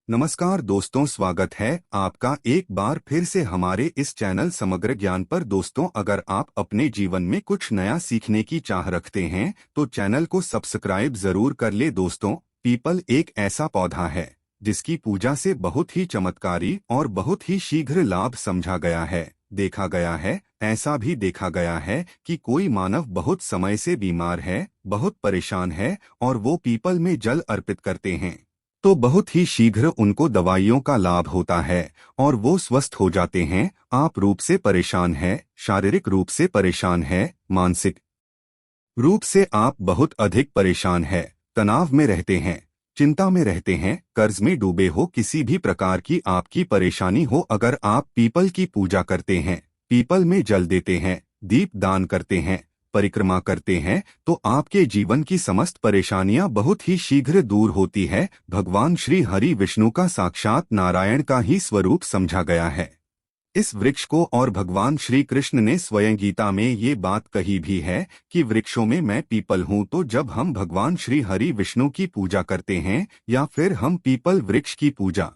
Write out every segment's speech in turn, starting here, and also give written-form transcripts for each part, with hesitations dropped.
नमस्कार दोस्तों, स्वागत है आपका एक बार फिर से हमारे इस चैनल समग्र ज्ञान पर। दोस्तों, अगर आप अपने जीवन में कुछ नया सीखने की चाह रखते हैं तो चैनल को सब्सक्राइब जरूर कर ले। दोस्तों, पीपल एक ऐसा पौधा है जिसकी पूजा से बहुत ही चमत्कारी और बहुत ही शीघ्र लाभ समझा गया है, देखा गया है। ऐसा भी देखा गया है कि कोई मानव बहुत समय से बीमार है, बहुत परेशान है और वो पीपल में जल अर्पित करते हैं तो बहुत ही शीघ्र उनको दवाइयों का लाभ होता है और वो स्वस्थ हो जाते हैं। आप रूप से परेशान हैं, शारीरिक रूप से परेशान हैं, मानसिक रूप से आप बहुत अधिक परेशान हैं, तनाव में रहते हैं, चिंता में रहते हैं, कर्ज में डूबे हो, किसी भी प्रकार की आपकी परेशानी हो, अगर आप पीपल की पूजा करते हैं, पीपल में जल देते हैं, दीप दान करते हैं, परिक्रमा करते हैं तो आपके जीवन की समस्त परेशानियां बहुत ही शीघ्र दूर होती है। भगवान श्री हरि विष्णु का साक्षात नारायण का ही स्वरूप समझा गया है इस वृक्ष को, और भगवान श्री कृष्ण ने स्वयं गीता में ये बात कही भी है कि वृक्षों में मैं पीपल हूँ। तो जब हम भगवान श्री हरि विष्णु की पूजा करते हैं या फिर हम पीपल वृक्ष की पूजा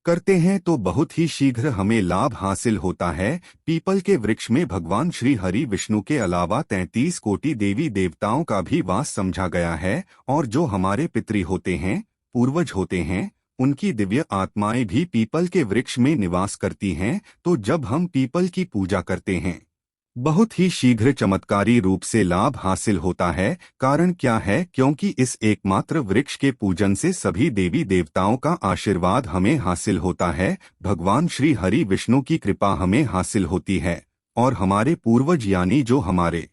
करते हैं तो बहुत ही शीघ्र हमें लाभ हासिल होता है। पीपल के वृक्ष में भगवान श्री हरि विष्णु के अलावा 33 कोटि देवी देवताओं का भी वास समझा गया है और जो हमारे पितृ होते हैं, पूर्वज होते हैं, उनकी दिव्य आत्माएं भी पीपल के वृक्ष में निवास करती हैं। तो जब हम पीपल की पूजा करते हैं बहुत ही शीघ्र चमत्कारी रूप से लाभ हासिल होता है। कारण क्या है? क्योंकि इस एकमात्र वृक्ष के पूजन से सभी देवी देवताओं का आशीर्वाद हमें हासिल होता है, भगवान श्री हरि विष्णु की कृपा हमें हासिल होती है और हमारे पूर्वज यानी जो हमारे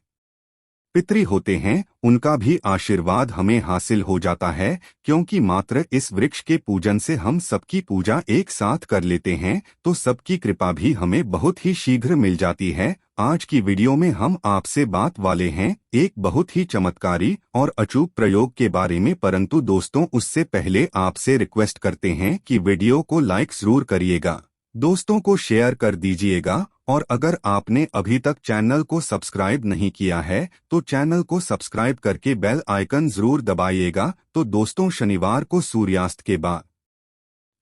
पितृ होते हैं उनका भी आशीर्वाद हमें हासिल हो जाता है। क्योंकि मात्र इस वृक्ष के पूजन से हम सबकी पूजा एक साथ कर लेते हैं तो सबकी कृपा भी हमें बहुत ही शीघ्र मिल जाती है। आज की वीडियो में हम आपसे बात वाले हैं एक बहुत ही चमत्कारी और अचूक प्रयोग के बारे में, परंतु दोस्तों उससे पहले आपसे रिक्वेस्ट करते हैं कि वीडियो को लाइक जरूर करिएगा, दोस्तों को शेयर कर दीजिएगा और अगर आपने अभी तक चैनल को सब्सक्राइब नहीं किया है तो चैनल को सब्सक्राइब करके बेल आइकन जरूर दबाइएगा। तो दोस्तों, शनिवार को सूर्यास्त के बाद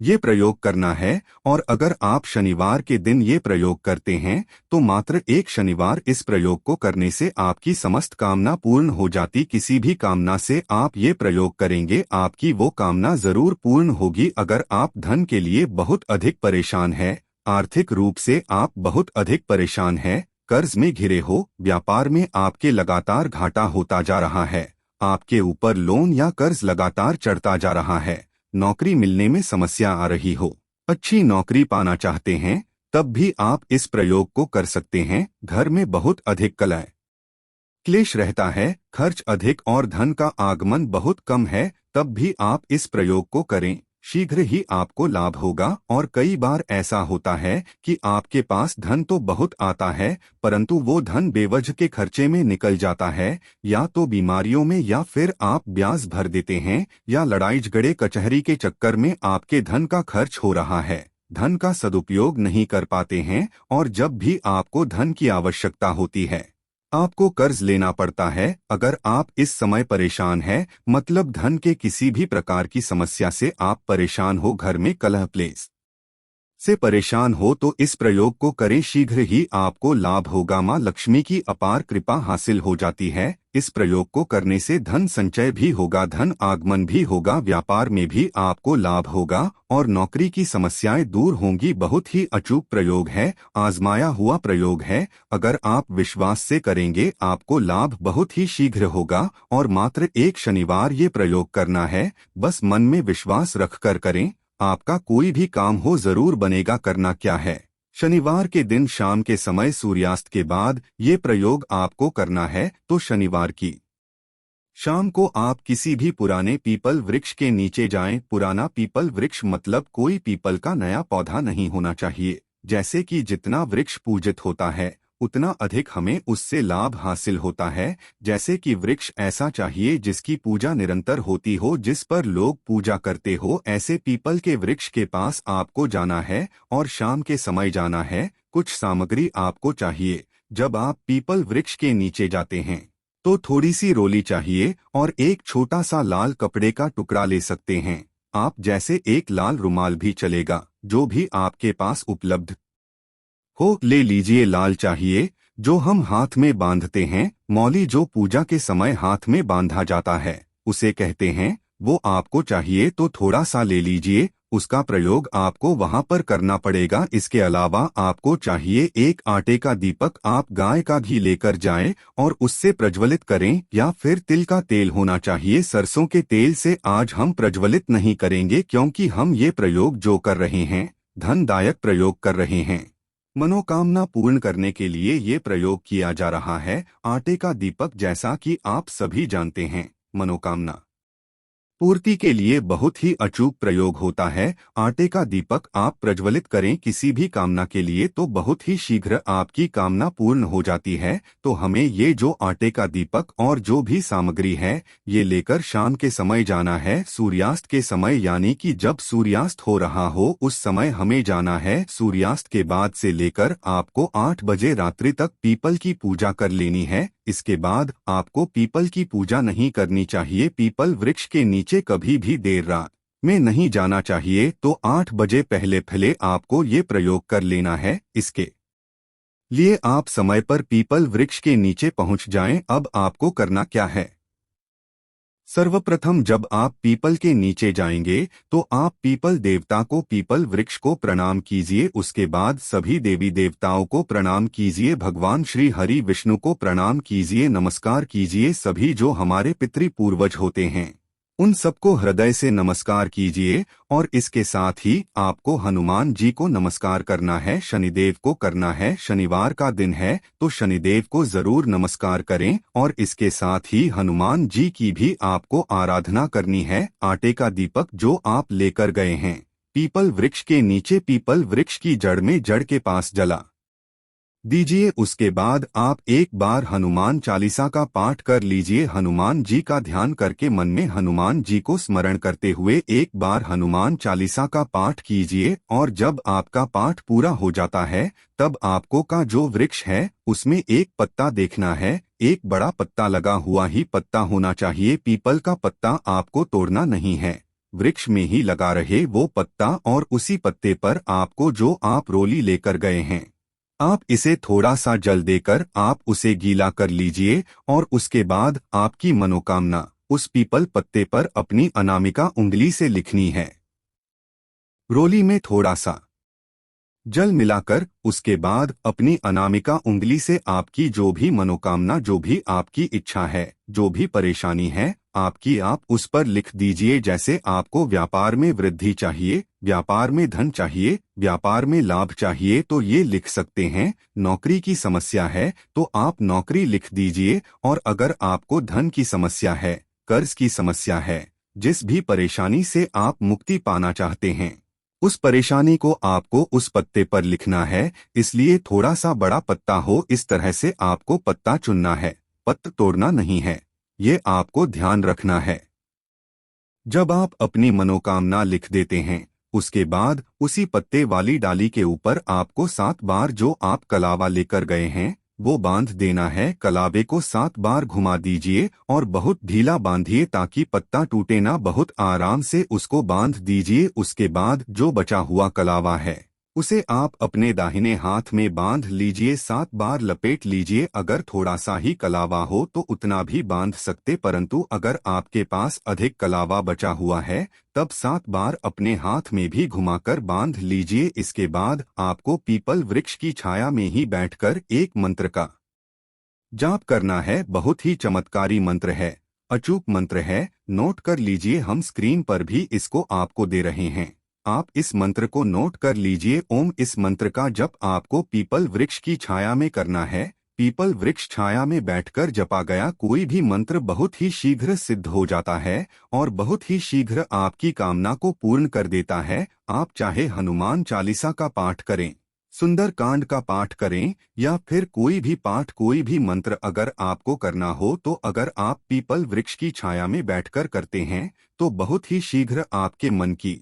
ये प्रयोग करना है और अगर आप शनिवार के दिन ये प्रयोग करते हैं तो मात्र एक शनिवार इस प्रयोग को करने से आपकी समस्त कामना पूर्ण हो जाती। किसी भी कामना से आप ये प्रयोग करेंगे आपकी वो कामना जरूर पूर्ण होगी। अगर आप धन के लिए बहुत अधिक परेशान हैं, आर्थिक रूप से आप बहुत अधिक परेशान हैं, कर्ज में घिरे हो, व्यापार में आपके लगातार घाटा होता जा रहा है, आपके ऊपर लोन या कर्ज लगातार चढ़ता जा रहा है, नौकरी मिलने में समस्या आ रही हो, अच्छी नौकरी पाना चाहते हैं, तब भी आप इस प्रयोग को कर सकते हैं। घर में बहुत अधिक कलह क्लेश रहता है, खर्च अधिक और धन का आगमन बहुत कम है, तब भी आप इस प्रयोग को करें, शीघ्र ही आपको लाभ होगा। और कई बार ऐसा होता है कि आपके पास धन तो बहुत आता है परंतु वो धन बेवजह के खर्चे में निकल जाता है, या तो बीमारियों में, या फिर आप ब्याज भर देते हैं, या लड़ाई झगड़े कचहरी के चक्कर में आपके धन का खर्च हो रहा है, धन का सदुपयोग नहीं कर पाते हैं और जब भी आपको धन की आवश्यकता होती है आपको कर्ज लेना पड़ता है। अगर आप इस समय परेशान हैं, मतलब धन के किसी भी प्रकार की समस्या से आप परेशान हो, घर में कलह क्लेश से परेशान हो, तो इस प्रयोग को करें, शीघ्र ही आपको लाभ होगा। मां लक्ष्मी की अपार कृपा हासिल हो जाती है। इस प्रयोग को करने से धन संचय भी होगा, धन आगमन भी होगा, व्यापार में भी आपको लाभ होगा और नौकरी की समस्याएं दूर होंगी। बहुत ही अचूक प्रयोग है, आजमाया हुआ प्रयोग है। अगर आप विश्वास से करेंगे आपको लाभ बहुत ही शीघ्र होगा और मात्र एक शनिवार ये प्रयोग करना है, बस मन में विश्वास रखकर करें, आपका कोई भी काम हो जरूर बनेगा। करना क्या है? शनिवार के दिन शाम के समय सूर्यास्त के बाद ये प्रयोग आपको करना है। तो शनिवार की शाम को आप किसी भी पुराने पीपल वृक्ष के नीचे जाएं। पुराना पीपल वृक्ष मतलब कोई पीपल का नया पौधा नहीं होना चाहिए। जैसे कि जितना वृक्ष पूजित होता है उतना अधिक हमें उससे लाभ हासिल होता है। जैसे कि वृक्ष ऐसा चाहिए जिसकी पूजा निरंतर होती हो, जिस पर लोग पूजा करते हो। ऐसे पीपल के वृक्ष के पास आपको जाना है और शाम के समय जाना है। कुछ सामग्री आपको चाहिए। जब आप पीपल वृक्ष के नीचे जाते हैं तो थोड़ी सी रोली चाहिए और एक छोटा सा लाल कपड़े का टुकड़ा ले सकते हैं। आप जैसे एक लाल रुमाल भी चलेगा, जो भी आपके पास उपलब्ध हो ले लीजिए। लाल चाहिए जो हम हाथ में बांधते हैं, मौली जो पूजा के समय हाथ में बांधा जाता है उसे कहते हैं, वो आपको चाहिए तो थोड़ा सा ले लीजिए। उसका प्रयोग आपको वहां पर करना पड़ेगा। इसके अलावा आपको चाहिए एक आटे का दीपक। आप गाय का घी लेकर जाएं और उससे प्रज्वलित करें, या फिर तिल का तेल होना चाहिए। सरसों के तेल से आज हम प्रज्वलित नहीं करेंगे, क्योंकि हम ये प्रयोग जो कर रहे हैं धनदायक प्रयोग कर रहे हैं। मनोकामना पूर्ण करने के लिए ये प्रयोग किया जा रहा है। आटे का दीपक, जैसा कि आप सभी जानते हैं, मनोकामना पूर्ति के लिए बहुत ही अचूक प्रयोग होता है। आटे का दीपक आप प्रज्वलित करें किसी भी कामना के लिए तो बहुत ही शीघ्र आपकी कामना पूर्ण हो जाती है। तो हमें ये जो आटे का दीपक और जो भी सामग्री है ये लेकर शाम के समय जाना है। सूर्यास्त के समय, यानी कि जब सूर्यास्त हो रहा हो उस समय हमें जाना है। सूर्यास्त के बाद से लेकर आपको 8 बजे रात्रि तक पीपल की पूजा कर लेनी है। इसके बाद आपको पीपल की पूजा नहीं करनी चाहिए। पीपल वृक्ष के नीचे कभी भी देर रात में नहीं जाना चाहिए। तो 8 बजे पहले पहले आपको ये प्रयोग कर लेना है। इसके लिए आप समय पर पीपल वृक्ष के नीचे पहुंच जाएं। अब आपको करना क्या है? सर्वप्रथम जब आप पीपल के नीचे जाएंगे तो आप पीपल देवता को, पीपल वृक्ष को प्रणाम कीजिए। उसके बाद सभी देवी देवताओं को प्रणाम कीजिए। भगवान श्री हरि विष्णु को प्रणाम कीजिए, नमस्कार कीजिए। सभी जो हमारे पितृ पूर्वज होते हैं उन सबको हृदय से नमस्कार कीजिए। और इसके साथ ही आपको हनुमान जी को नमस्कार करना है, शनिदेव को करना है। शनिवार का दिन है तो शनिदेव को जरूर नमस्कार करें। और इसके साथ ही हनुमान जी की भी आपको आराधना करनी है। आटे का दीपक जो आप लेकर गए हैं पीपल वृक्ष के नीचे, पीपल वृक्ष की जड़ में, जड़ के पास जला दीजिए। उसके बाद आप एक बार हनुमान चालीसा का पाठ कर लीजिए। हनुमान जी का ध्यान करके मन में हनुमान जी को स्मरण करते हुए एक बार हनुमान चालीसा का पाठ कीजिए। और जब आपका पाठ पूरा हो जाता है तब आपको का जो वृक्ष है उसमें एक पत्ता देखना है। एक बड़ा पत्ता लगा हुआ ही पत्ता होना चाहिए। पीपल का पत्ता आपको तोड़ना नहीं है, वृक्ष में ही लगा रहे वो पत्ता। और उसी पत्ते पर आपको जो आप रोली लेकर गए हैं आप इसे थोड़ा सा जल देकर आप उसे गीला कर लीजिए। और उसके बाद आपकी मनोकामना उस पीपल पत्ते पर अपनी अनामिका उंगली से लिखनी है। रोली में थोड़ा सा जल मिलाकर उसके बाद अपनी अनामिका उंगली से आपकी जो भी मनोकामना, जो भी आपकी इच्छा है, जो भी परेशानी है आपकी, आप उस पर लिख दीजिए। जैसे आपको व्यापार में वृद्धि चाहिए, व्यापार में धन चाहिए, व्यापार में लाभ चाहिए तो ये लिख सकते हैं। नौकरी की समस्या है तो आप नौकरी लिख दीजिए। और अगर आपको धन की समस्या है, कर्ज की समस्या है, जिस भी परेशानी से आप मुक्ति पाना चाहते हैं उस परेशानी को आपको उस पत्ते पर लिखना है। इसलिए थोड़ा सा बड़ा पत्ता हो, इस तरह से आपको पत्ता चुनना है, पत्ता तोड़ना नहीं है, ये आपको ध्यान रखना है। जब आप अपनी मनोकामना लिख देते हैं उसके बाद उसी पत्ते वाली डाली के ऊपर आपको 7 बार जो आप कलावा लेकर गए हैं वो बांध देना है। कलावे को 7 बार घुमा दीजिए और बहुत ढीला बांधिए ताकि पत्ता टूटे ना। बहुत आराम से उसको बांध दीजिए। उसके बाद जो बचा हुआ कलावा है उसे आप अपने दाहिने हाथ में बांध लीजिए, 7 बार लपेट लीजिए। अगर थोड़ा सा ही कलावा हो तो उतना भी बांध सकते, परंतु अगर आपके पास अधिक कलावा बचा हुआ है तब 7 बार अपने हाथ में भी घुमाकर बांध लीजिए। इसके बाद आपको पीपल वृक्ष की छाया में ही बैठकर एक मंत्र का जाप करना है। बहुत ही चमत्कारी मंत्र है, अचूक मंत्र है, नोट कर लीजिए। हम स्क्रीन पर भी इसको आपको दे रहे हैं, आप इस मंत्र को नोट कर लीजिए। ओम। इस मंत्र का जप आपको पीपल वृक्ष की छाया में करना है। पीपल वृक्ष छाया में बैठकर जपा गया कोई भी मंत्र बहुत ही शीघ्र सिद्ध हो जाता है और बहुत ही शीघ्र आपकी कामना को पूर्ण कर देता है। आप चाहे हनुमान चालीसा का पाठ करें, सुंदर कांड का पाठ करें, या फिर कोई भी पाठ, कोई भी मंत्र अगर आपको करना हो तो अगर आप पीपल वृक्ष की छाया में बैठकर करते हैं तो बहुत ही शीघ्र आपके मन की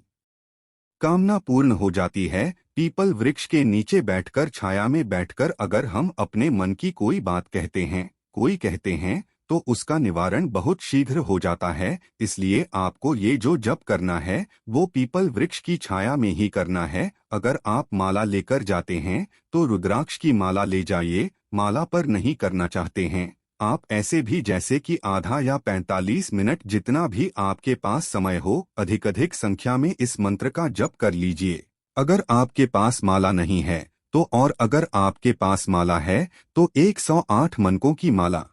कामना पूर्ण हो जाती है। पीपल वृक्ष के नीचे बैठकर, छाया में बैठकर अगर हम अपने मन की कोई बात कहते हैं, कोई कहते हैं तो उसका निवारण बहुत शीघ्र हो जाता है। इसलिए आपको ये जो जप करना है वो पीपल वृक्ष की छाया में ही करना है। अगर आप माला लेकर जाते हैं तो रुद्राक्ष की माला ले जाइए। माला पर नहीं करना चाहते हैं आप ऐसे भी जैसे कि आधा या 45 मिनट जितना भी आपके पास समय हो अधिक संख्या में इस मंत्र का जप कर लीजिए। अगर आपके पास माला नहीं है तो और अगर आपके पास माला है तो 108 मनकों की माला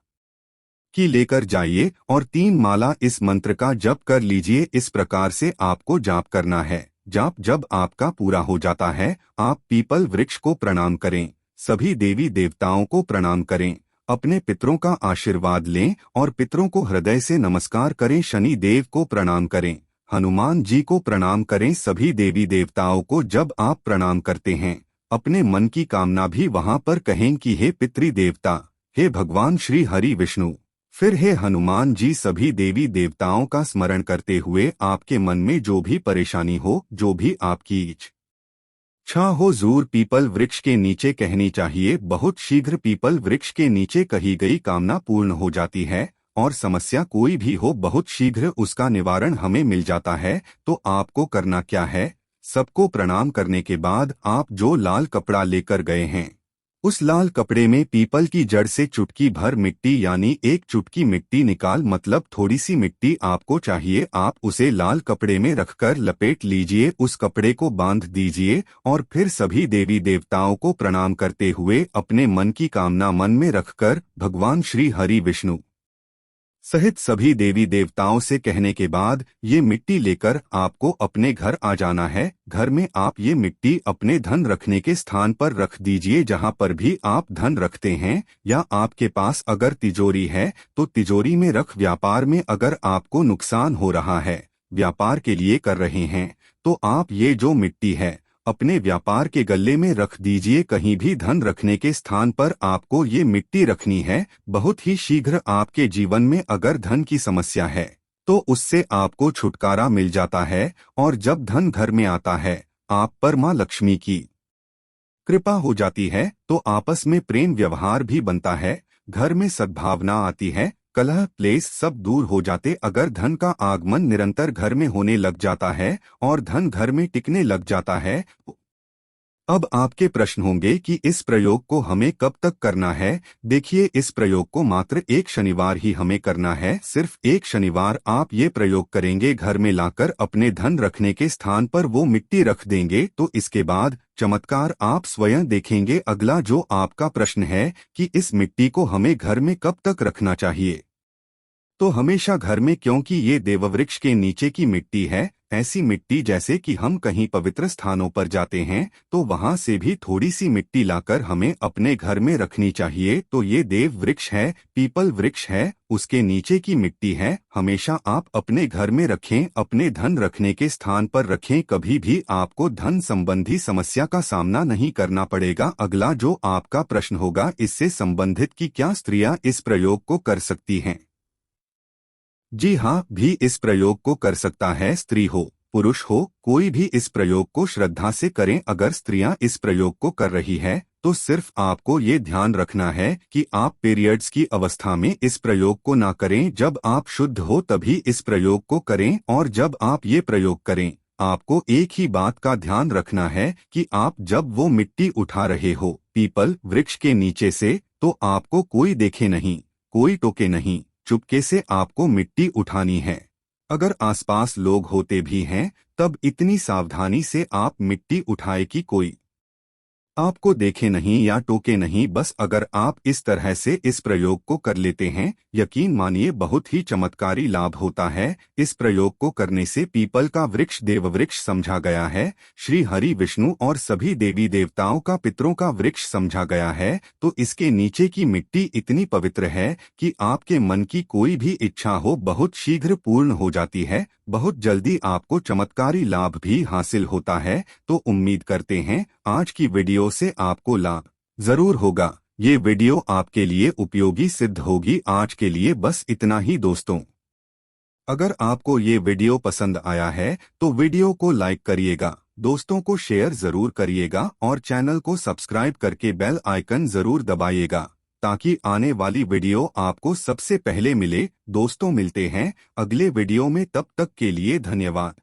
की लेकर जाइए और 3 माला इस मंत्र का जप कर लीजिए। इस प्रकार से आपको जाप करना है। जाप जब आपका पूरा हो जाता है आप पीपल वृक्ष को प्रणाम करें, सभी देवी देवताओं को प्रणाम करें, अपने पितरों का आशीर्वाद लें और पितरों को हृदय से नमस्कार करें। शनि देव को प्रणाम करें, हनुमान जी को प्रणाम करें। सभी देवी देवताओं को जब आप प्रणाम करते हैं अपने मन की कामना भी वहां पर कहें कि हे पितृ देवता, हे भगवान श्री हरि विष्णु, फिर हे हनुमान जी। सभी देवी देवताओं का स्मरण करते हुए आपके मन में जो भी परेशानी हो, जो भी आपकी इच्छा हो जरूर पीपल वृक्ष के नीचे कहनी चाहिए। बहुत शीघ्र पीपल वृक्ष के नीचे कही गई कामना पूर्ण हो जाती है और समस्या कोई भी हो बहुत शीघ्र उसका निवारण हमें मिल जाता है। तो आपको करना क्या है, सबको प्रणाम करने के बाद आप जो लाल कपड़ा लेकर गए हैं उस लाल कपड़े में पीपल की जड़ से चुटकी भर मिट्टी यानी 1 चुटकी मिट्टी निकाल, मतलब थोड़ी सी मिट्टी आपको चाहिए। आप उसे लाल कपड़े में रखकर लपेट लीजिए, उस कपड़े को बांध दीजिए और फिर सभी देवी देवताओं को प्रणाम करते हुए अपने मन की कामना मन में रखकर भगवान श्री हरि विष्णु सहित सभी देवी देवताओं से कहने के बाद ये मिट्टी लेकर आपको अपने घर आ जाना है। घर में आप ये मिट्टी अपने धन रखने के स्थान पर रख दीजिए जहां पर भी आप धन रखते हैं, या आपके पास अगर तिजोरी है तो तिजोरी में रख। व्यापार में अगर आपको नुकसान हो रहा है, व्यापार के लिए कर रहे हैं, तो आप ये जो मिट्टी है अपने व्यापार के गल्ले में रख दीजिए। कहीं भी धन रखने के स्थान पर आपको ये मिट्टी रखनी है। बहुत ही शीघ्र आपके जीवन में अगर धन की समस्या है तो उससे आपको छुटकारा मिल जाता है और जब धन घर में आता है आप पर मां लक्ष्मी की कृपा हो जाती है। तो आपस में प्रेम व्यवहार भी बनता है, घर में सद्भावना आती है, कलह क्लेश सब दूर हो जाते। अगर धन का आगमन निरंतर घर में होने लग जाता है और धन घर में टिकने लग जाता है। अब आपके प्रश्न होंगे कि इस प्रयोग को हमें कब तक करना है। देखिए, इस प्रयोग को मात्र 1 शनिवार ही हमें करना है। सिर्फ 1 शनिवार आप ये प्रयोग करेंगे, घर में लाकर अपने धन रखने के स्थान पर वो मिट्टी रख देंगे तो इसके बाद चमत्कार आप स्वयं देखेंगे। अगला जो आपका प्रश्न है कि इस मिट्टी को हमें घर में कब तक रखना चाहिए, तो हमेशा घर में, क्योंकि ये देववृक्ष के नीचे की मिट्टी है। ऐसी मिट्टी जैसे कि हम कहीं पवित्र स्थानों पर जाते हैं तो वहां से भी थोड़ी सी मिट्टी लाकर हमें अपने घर में रखनी चाहिए। तो ये देव वृक्ष है, पीपल वृक्ष है, उसके नीचे की मिट्टी है। हमेशा आप अपने घर में रखें, अपने धन रखने के स्थान पर रखें। कभी भी आपको धन संबंधी समस्या का सामना नहीं करना पड़ेगा। अगला जो आपका प्रश्न होगा, इससे संबंधित कि क्या स्त्रियां इस प्रयोग को कर सकती हैं? जी हाँ, भी इस प्रयोग को कर सकता है। स्त्री हो पुरुष हो, कोई भी इस प्रयोग को श्रद्धा से करें। अगर स्त्रियां इस प्रयोग को कर रही है तो सिर्फ आपको ये ध्यान रखना है कि आप पीरियड्स की अवस्था में इस प्रयोग को ना करें। जब आप शुद्ध हो तभी इस प्रयोग को करें। और जब आप ये प्रयोग करें आपको एक ही बात का ध्यान रखना है कि आप जब वो मिट्टी उठा रहे हो पीपल वृक्ष के नीचे से, तो आपको कोई देखे नहीं, कोई टोके नहीं, चुपके से आपको मिट्टी उठानी है। अगर आसपास लोग होते भी हैं तब इतनी सावधानी से आप मिट्टी उठाए कि कोई आपको देखे नहीं या टोके नहीं। बस अगर आप इस तरह से इस प्रयोग को कर लेते हैं, यकीन मानिए बहुत ही चमत्कारी लाभ होता है। इस प्रयोग को करने से पीपल का वृक्ष देववृक्ष समझा गया है, श्री हरि विष्णु और सभी देवी देवताओं का पितरों का वृक्ष समझा गया है। तो इसके नीचे की मिट्टी इतनी पवित्र है कि आपके मन की कोई भी इच्छा हो बहुत शीघ्र पूर्ण हो जाती है। बहुत जल्दी आपको चमत्कारी लाभ भी हासिल होता है। तो उम्मीद करते हैं आज की वीडियो से आपको लाभ जरूर होगा। ये वीडियो आपके लिए उपयोगी सिद्ध होगी। आज के लिए बस इतना ही दोस्तों। अगर आपको ये वीडियो पसंद आया है तो वीडियो को लाइक करिएगा, दोस्तों को शेयर जरूर करिएगा और चैनल को सब्सक्राइब करके बेल आइकन जरूर दबाइएगा ताकि आने वाली वीडियो आपको सबसे पहले मिले। दोस्तों मिलते हैं अगले वीडियो में, तब तक के लिए धन्यवाद।